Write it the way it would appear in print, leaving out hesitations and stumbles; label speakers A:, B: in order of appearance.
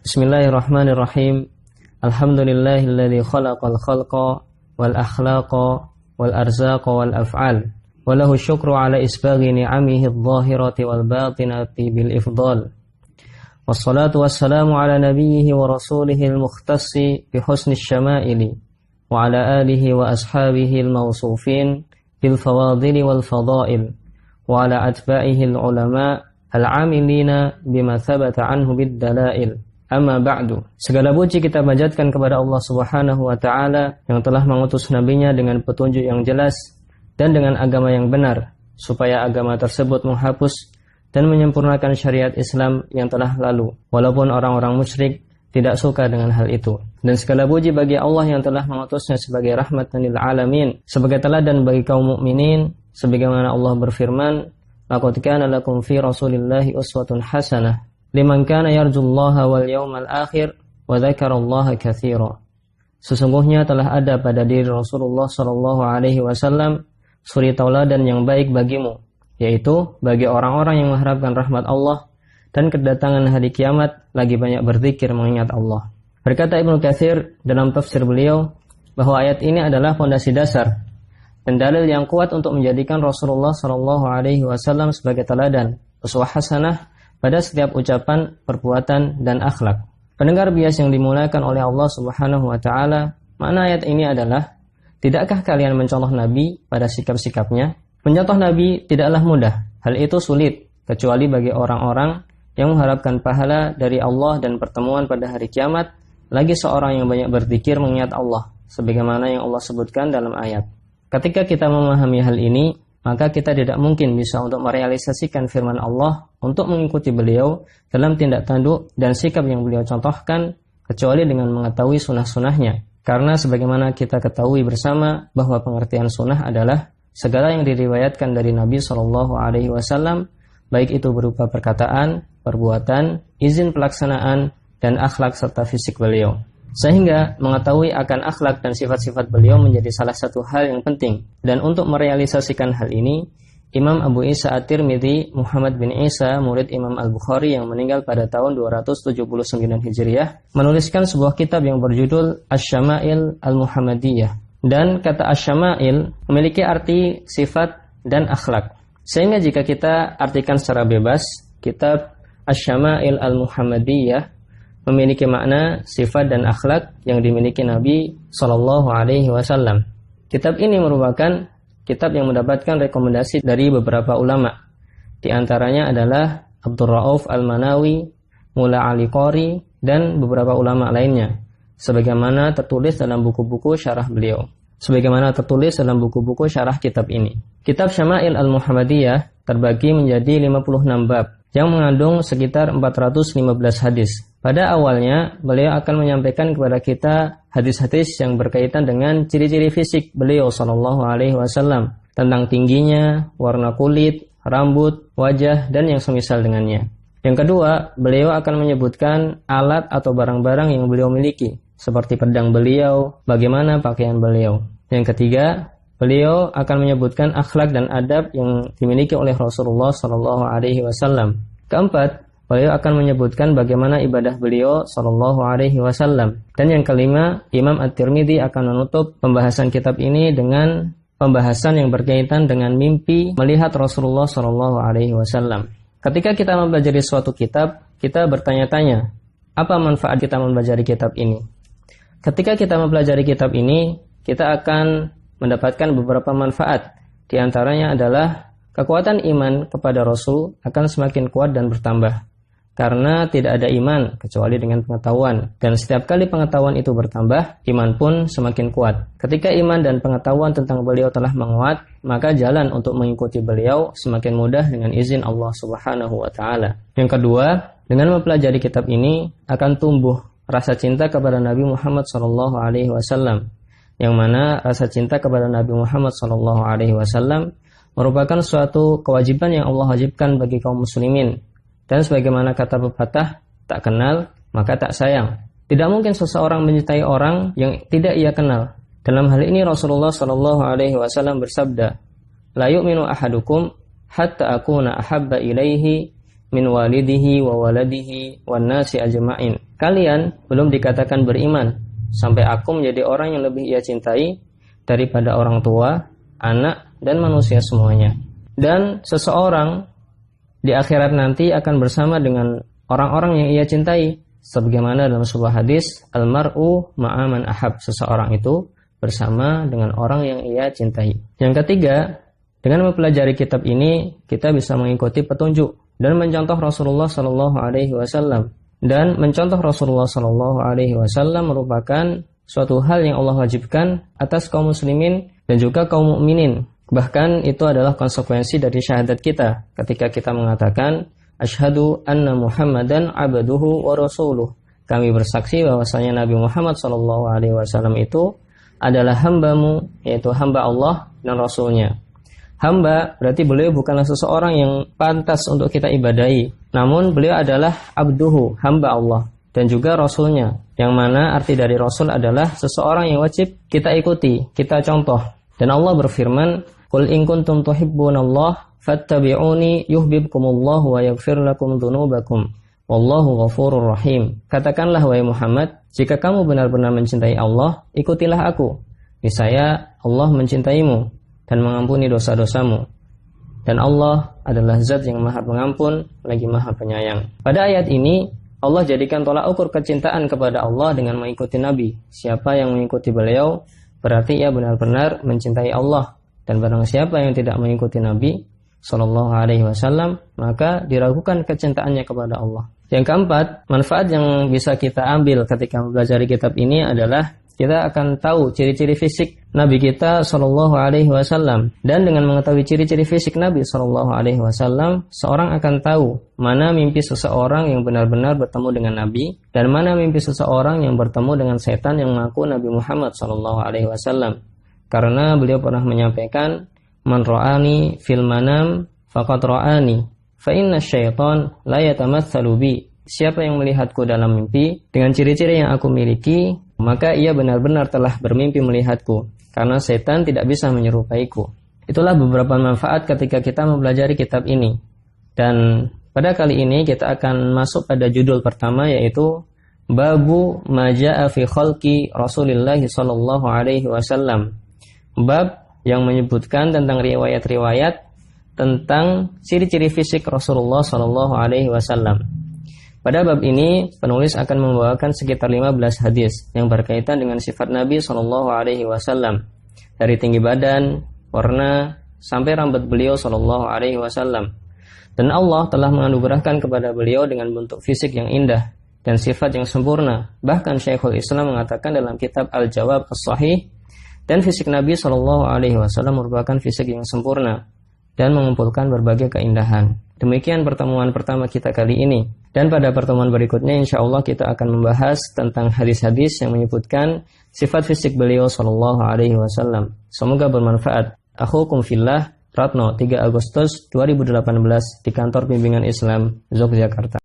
A: Bismillahirrahmanirrahim. Alhamdulillahilladzi khalaqal khalqa wal akhlaqa wal arzaqa wal af'al. Walahu syukru ala isbaghi ni'amihi adh-dhahirati wal batinati bil ifdal. Wassalatu wassalamu ala nabiyhi wa rasulihi al-mukhtassi bi husni syama'ili wa ala alihi wa ashabihi al-mawsufin bil fawadili wal fadail wa ala atba'ihi al-ulama al-amilina bima thabata anhu bid dalail. Amma ba'du. Segala puji kita panjatkan kepada Allah Subhanahu wa taala yang telah mengutus nabinya dengan petunjuk yang jelas dan dengan agama yang benar, supaya agama tersebut menghapus dan menyempurnakan syariat Islam yang telah lalu, walaupun orang-orang musyrik tidak suka dengan hal itu. Dan segala puji bagi Allah yang telah mengutusnya sebagai rahmatan lil alamin, sebagai teladan bagi kaum mukminin, sebagaimana Allah berfirman, laqad kana lakum fi rasulillahi uswatun hasanah liman kana yarjullaha wal yawmal akhir wa dzakarallaha katsira. Sesungguhnya telah ada pada diri Rasulullah sallallahu alaihi wasallam suri tauladan yang baik bagimu, yaitu bagi orang-orang yang mengharapkan rahmat Allah dan kedatangan hari kiamat lagi banyak berzikir mengingat Allah. Berkata Ibnu Katsir dalam tafsir beliau bahwa ayat ini adalah fondasi dasar dan dalil yang kuat untuk menjadikan Rasulullah sallallahu alaihi wasallam sebagai teladan, uswah hasanah pada setiap ucapan, perbuatan, dan akhlak. Pendengar bias yang dimuliakan oleh Allah Subhanahu wa taala, makna ayat ini adalah, tidakkah kalian mencontoh Nabi pada sikap-sikapnya? Mencontoh Nabi tidaklah mudah. Hal itu sulit kecuali bagi orang-orang yang mengharapkan pahala dari Allah dan pertemuan pada hari kiamat, lagi seorang yang banyak berzikir mengingat Allah, sebagaimana yang Allah sebutkan dalam ayat. Ketika kita memahami hal ini, maka kita tidak mungkin bisa untuk merealisasikan firman Allah untuk mengikuti beliau dalam tindak tanduk dan sikap yang beliau contohkan, kecuali dengan mengetahui sunnah-sunnahnya. Karena sebagaimana kita ketahui bersama bahwa pengertian sunnah adalah segala yang diriwayatkan dari Nabi SAW, baik itu berupa perkataan, perbuatan, izin pelaksanaan, dan akhlak serta fisik beliau. Sehingga mengetahui akan akhlak dan sifat-sifat beliau menjadi salah satu hal yang penting. Dan untuk merealisasikan hal ini, Imam Abu Isa At-Tirmidzi Muhammad bin Isa, murid Imam Al-Bukhari yang meninggal pada tahun 279 Hijriah, menuliskan sebuah kitab yang berjudul Asy-Syama'il Al-Muhammadiyah. Dan kata Asy-Syama'il memiliki arti sifat dan akhlak. Sehingga jika kita artikan secara bebas, kitab Asy-Syama'il Al-Muhammadiyah memiliki makna sifat dan akhlak yang dimiliki Nabi Shallallahu Alaihi Wasallam. Kitab ini merupakan kitab yang mendapatkan rekomendasi dari beberapa ulama. Di antaranya adalah Abdul Rauf Al-Manawi, Mula Ali Qori, dan beberapa ulama lainnya. Sebagaimana tertulis dalam buku-buku syarah beliau. Sebagaimana tertulis dalam buku-buku syarah kitab ini. Kitab Syama'il Al-Muhammadiyah terbagi menjadi 56 bab yang mengandung sekitar 415 hadis. Pada awalnya, beliau akan menyampaikan kepada kita hadis-hadis yang berkaitan dengan ciri-ciri fisik beliau sallallahu alaihi wasallam, tentang tingginya, warna kulit, rambut, wajah, dan yang semisal dengannya. Yang kedua, beliau akan menyebutkan alat atau barang-barang yang beliau miliki, seperti pedang beliau, bagaimana pakaian beliau. Yang ketiga, beliau akan menyebutkan akhlak dan adab yang dimiliki oleh Rasulullah sallallahu alaihi wasallam. Keempat, beliau akan menyebutkan bagaimana ibadah beliau sallallahu alaihi wasallam. Dan yang kelima, Imam At-Tirmidzi akan menutup pembahasan kitab ini dengan pembahasan yang berkaitan dengan mimpi melihat Rasulullah sallallahu alaihi wasallam. Ketika kita mempelajari suatu kitab, kita bertanya-tanya, apa manfaat kita mempelajari kitab ini? Ketika kita mempelajari kitab ini, kita akan mendapatkan beberapa manfaat. Di antaranya adalah kekuatan iman kepada Rasul akan semakin kuat dan bertambah. Karena tidak ada iman kecuali dengan pengetahuan. Dan setiap kali pengetahuan itu bertambah, iman pun semakin kuat. Ketika iman dan pengetahuan tentang beliau telah menguat, maka jalan untuk mengikuti beliau semakin mudah dengan izin Allah Subhanahu wa ta'ala. Yang kedua, dengan mempelajari kitab ini akan tumbuh rasa cinta kepada Nabi Muhammad SAW. Yang mana rasa cinta kepada Nabi Muhammad SAW merupakan suatu kewajiban yang Allah wajibkan bagi kaum muslimin. Dan sebagaimana kata pepatah, tak kenal maka tak sayang. Tidak mungkin seseorang mencintai orang yang tidak ia kenal. Dalam hal ini Rasulullah SAW bersabda, la yu'minu ahadukum hatta akuna ahabba ilaihi min walidihi wa waladihi wan nasi ajma'in. Kalian belum dikatakan beriman sampai aku menjadi orang yang lebih ia cintai daripada orang tua, anak, dan manusia semuanya. Dan seseorang di akhirat nanti akan bersama dengan orang-orang yang ia cintai, sebagaimana dalam sebuah hadis, almar'u ma'a man ahab, seseorang itu bersama dengan orang yang ia cintai. Yang ketiga, dengan mempelajari kitab ini kita bisa mengikuti petunjuk dan mencontoh Rasulullah Shallallahu Alaihi Wasallam. Dan mencontoh Rasulullah Shallallahu Alaihi Wasallam merupakan suatu hal yang Allah wajibkan atas kaum muslimin dan juga kaum mukminin. Bahkan itu adalah konsekuensi dari syahadat kita ketika kita mengatakan asyhadu anna Muhammadan abduhu wa rasuluh. Kami bersaksi bahwasanya Nabi Muhammad Shallallahu Alaihi Wasallam itu adalah hambamu, yaitu hamba Allah dan Rasulnya. Hamba berarti beliau bukanlah seseorang yang pantas untuk kita ibadahi, namun beliau adalah abduhu, hamba Allah, dan juga Rasulnya, yang mana arti dari Rasul adalah seseorang yang wajib kita ikuti, kita contoh. Dan Allah berfirman, qul in kuntum tuhibbunallah fattabi'uni yuhibbukumullah wa yaghfir lakum dzunubakum wallahu ghafurur rahim. Katakanlah wahai Muhammad, jika kamu benar-benar mencintai Allah, ikutilah aku. Niscaya Allah mencintaimu dan mengampuni dosa-dosamu. Dan Allah adalah zat yang maha pengampun lagi maha penyayang. Pada ayat ini Allah jadikan tolak ukur kecintaan kepada Allah dengan mengikuti Nabi. Siapa yang mengikuti beliau berarti ia benar-benar mencintai Allah. Dan barang siapa yang tidak mengikuti Nabi Sallallahu Alaihi Wasallam, maka diragukan kecintaannya kepada Allah. Yang keempat, manfaat yang bisa kita ambil ketika mempelajari kitab ini adalah kita akan tahu ciri-ciri fisik Nabi kita Sallallahu Alaihi Wasallam. Dan dengan mengetahui ciri-ciri fisik Nabi Sallallahu Alaihi Wasallam, seorang akan tahu mana mimpi seseorang yang benar-benar bertemu dengan Nabi dan mana mimpi seseorang yang bertemu dengan setan yang mengaku Nabi Muhammad Sallallahu Alaihi Wasallam. Karena beliau pernah menyampaikan, man ra'ani fil manam faqad ra'ani fa inna syaitan la yatamatsalu bi. Siapa yang melihatku dalam mimpi dengan ciri-ciri yang aku miliki, maka ia benar-benar telah bermimpi melihatku, karena setan tidak bisa menyerupaiku. Itulah beberapa manfaat ketika kita mempelajari kitab ini. Dan pada kali ini kita akan masuk pada judul pertama, yaitu Babu Maja'a fi Khalqi Rasulillah Sallallahu Alaihi Wasallam. Bab yang menyebutkan tentang riwayat-riwayat tentang ciri-ciri fisik Rasulullah Sallallahu Alaihi Wasallam. Pada bab ini, penulis akan membawakan sekitar 15 hadis yang berkaitan dengan sifat Nabi Sallallahu Alaihi Wasallam, dari tinggi badan, warna, sampai rambut beliau Sallallahu Alaihi Wasallam. Dan Allah telah menganugerahkan kepada beliau dengan bentuk fisik yang indah dan sifat yang sempurna. Bahkan Syekhul Islam mengatakan dalam kitab Al-Jawab As-Sahih, dan fisik Nabi Sallallahu Alaihi Wasallam merupakan fisik yang sempurna dan mengumpulkan berbagai keindahan. Demikian pertemuan pertama kita kali ini. Dan pada pertemuan berikutnya insya Allah kita akan membahas tentang hadis-hadis yang menyebutkan sifat fisik beliau Sallallahu Alaihi Wasallam. Semoga bermanfaat. Akhukum fillah, Ratno, 3 Agustus 2018 di Kantor Bimbingan Islam, Yogyakarta.